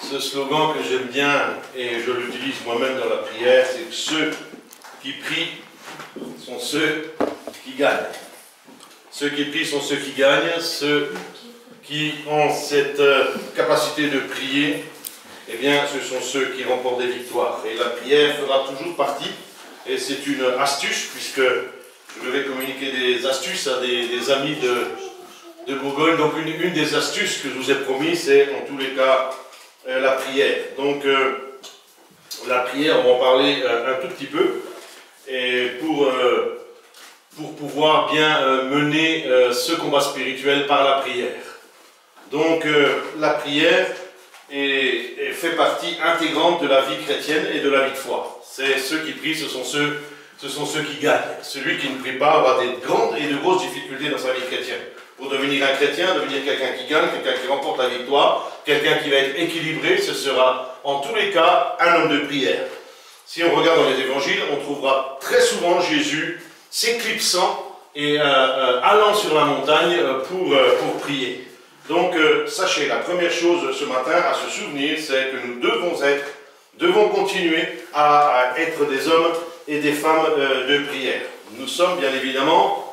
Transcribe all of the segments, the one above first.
ce slogan que j'aime bien, et je l'utilise moi-même dans la prière, c'est que ceux qui prient sont ceux qui gagnent. Ceux qui prient sont ceux qui gagnent, ceux qui ont cette capacité de prier, eh bien, ce sont ceux qui remportent des victoires. Et la prière fera toujours partie, et c'est une astuce, puisque je vais communiquer des astuces à des amis de Bourgogne. Donc, une des astuces que je vous ai promis, c'est en tous les cas la prière. Donc, la prière, on va en parler un tout petit peu, et pour pouvoir bien mener ce combat spirituel par la prière. Donc, la prière fait partie intégrante de la vie chrétienne et de la vie de foi. C'est ceux qui prient, ce sont ceux qui gagnent. Celui qui ne prie pas aura des grandes et de grosses difficultés dans sa vie chrétienne. Pour devenir un chrétien, devenir quelqu'un qui gagne, quelqu'un qui remporte la victoire, quelqu'un qui va être équilibré, ce sera en tous les cas un homme de prière. Si on regarde dans les évangiles, on trouvera très souvent Jésus s'éclipsant et allant sur la montagne pour prier. Donc, sachez, la première chose ce matin à se souvenir, c'est que nous devons continuer à être des hommes et des femmes de prière. Nous sommes bien évidemment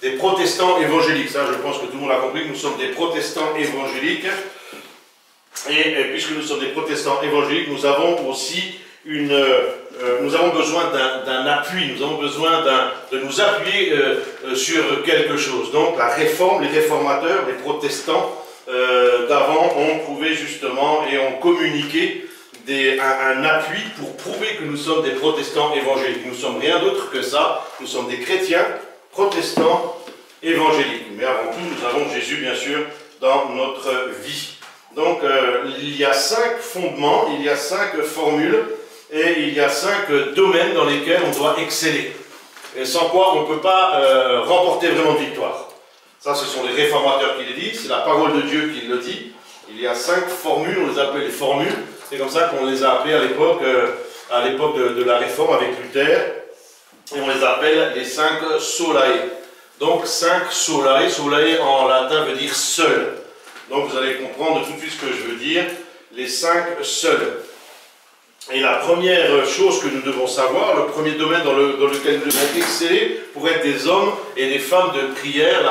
des protestants évangéliques. Ça, je pense que tout le monde a compris que nous sommes des protestants évangéliques. Et puisque nous sommes des protestants évangéliques, nous avons aussi nous avons besoin d'un appui, nous avons besoin de nous appuyer sur quelque chose. Donc la réforme, les réformateurs, les protestants d'avant ont trouvé justement et ont communiqué un appui pour prouver que nous sommes des protestants évangéliques. Nous ne sommes rien d'autre que ça, nous sommes des chrétiens protestants évangéliques. Mais avant tout, nous avons Jésus bien sûr dans notre vie. Donc il y a 5 fondements, il y a 5 formules, et il y a 5 domaines dans lesquels on doit exceller. Et sans quoi on ne peut pas remporter vraiment de victoire. Ça, ce sont les réformateurs qui le disent, c'est la parole de Dieu qui le dit. Il y a 5 formules, on les appelle les formules. C'est comme ça qu'on les a appelées à l'époque de la réforme avec Luther. Et on les appelle les 5 solae. Donc 5 solae, solae en latin veut dire seul. Donc vous allez comprendre tout de suite ce que je veux dire. Les 5 seuls. Et la première chose que nous devons savoir, le premier domaine dans lequel nous devons exceller pour être des hommes et des femmes de prière,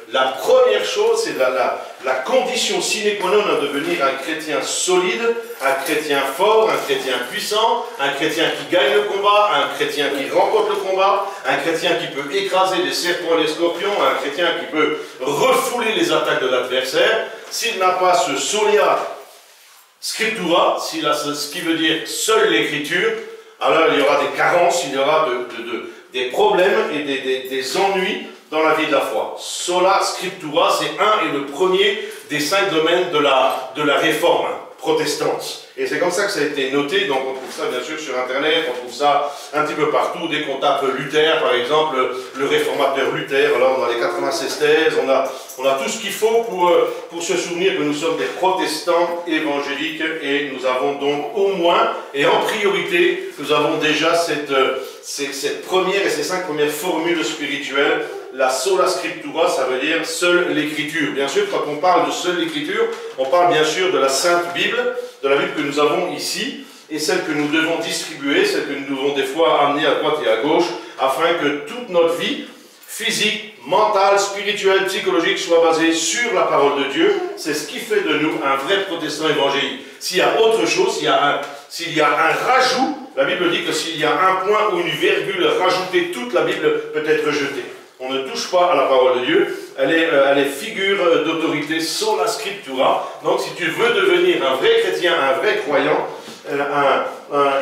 la première chose, c'est la condition sine qua non à devenir un chrétien solide, un chrétien fort, un chrétien puissant, un chrétien qui gagne le combat, un chrétien qui remporte le combat, un chrétien qui peut écraser les serpents et les scorpions, un chrétien qui peut refouler les attaques de l'adversaire. S'il n'a pas ce solia Scriptura, ce qui veut dire seule l'écriture, alors il y aura des carences, il y aura des problèmes et des ennuis dans la vie de la foi. Sola Scriptura, c'est un et le premier des 5 domaines de la réforme protestante. Et c'est comme ça que ça a été noté, donc on trouve ça bien sûr sur Internet, on trouve ça un petit peu partout, dès qu'on tape Luther, par exemple, le réformateur Luther, alors dans les 96 thèses, on a tout ce qu'il faut pour se souvenir que nous sommes des protestants évangéliques, et nous avons donc au moins, et en priorité, nous avons déjà cette première et ces 5 premières formules spirituelles. La sola scriptura, ça veut dire seule l'écriture. Bien sûr, quand on parle de seule l'écriture, on parle bien sûr de la Sainte Bible, de la Bible que nous avons ici, et celle que nous devons distribuer, celle que nous devons des fois amener à droite et à gauche, afin que toute notre vie, physique, mentale, spirituelle, psychologique, soit basée sur la parole de Dieu. C'est ce qui fait de nous un vrai protestant évangélique. S'il y a autre chose, s'il y a un rajout, la Bible dit que s'il y a un point ou une virgule rajoutée, toute la Bible peut être jetée. On ne touche pas à la parole de Dieu, elle est figure d'autorité sola scriptura. Donc si tu veux devenir un vrai chrétien, un vrai croyant,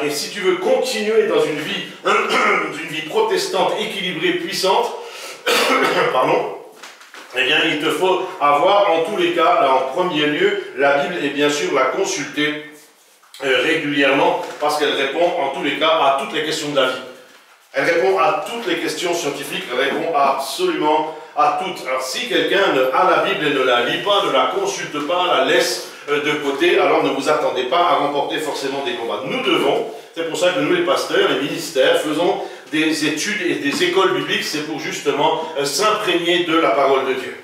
et si tu veux continuer dans une vie protestante équilibrée, puissante, pardon, eh bien il te faut avoir en tous les cas, en premier lieu, la Bible, et bien sûr la consulter régulièrement, parce qu'elle répond en tous les cas à toutes les questions de la vie. Elle répond à toutes les questions scientifiques, elle répond absolument à toutes. Alors si quelqu'un a la Bible et ne la lit pas, ne la consulte pas, la laisse de côté, alors ne vous attendez pas à remporter forcément des combats. Nous devons, c'est pour ça que nous les pasteurs, les ministères, faisons des études et des écoles bibliques, c'est pour justement s'imprégner de la parole de Dieu.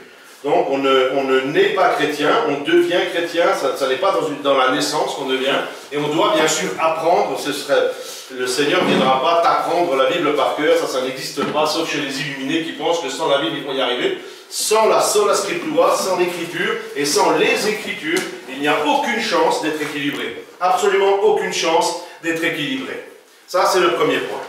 Donc on ne naît pas chrétien, on devient chrétien, ça n'est pas dans la naissance qu'on devient, et on doit bien sûr apprendre, le Seigneur ne viendra pas t'apprendre la Bible par cœur, ça n'existe pas, sauf chez les illuminés qui pensent que sans la Bible ils vont y arriver. Sans la sola scriptura, sans l'écriture, et sans les écritures, il n'y a aucune chance d'être équilibré. Absolument aucune chance d'être équilibré. Ça c'est le premier point.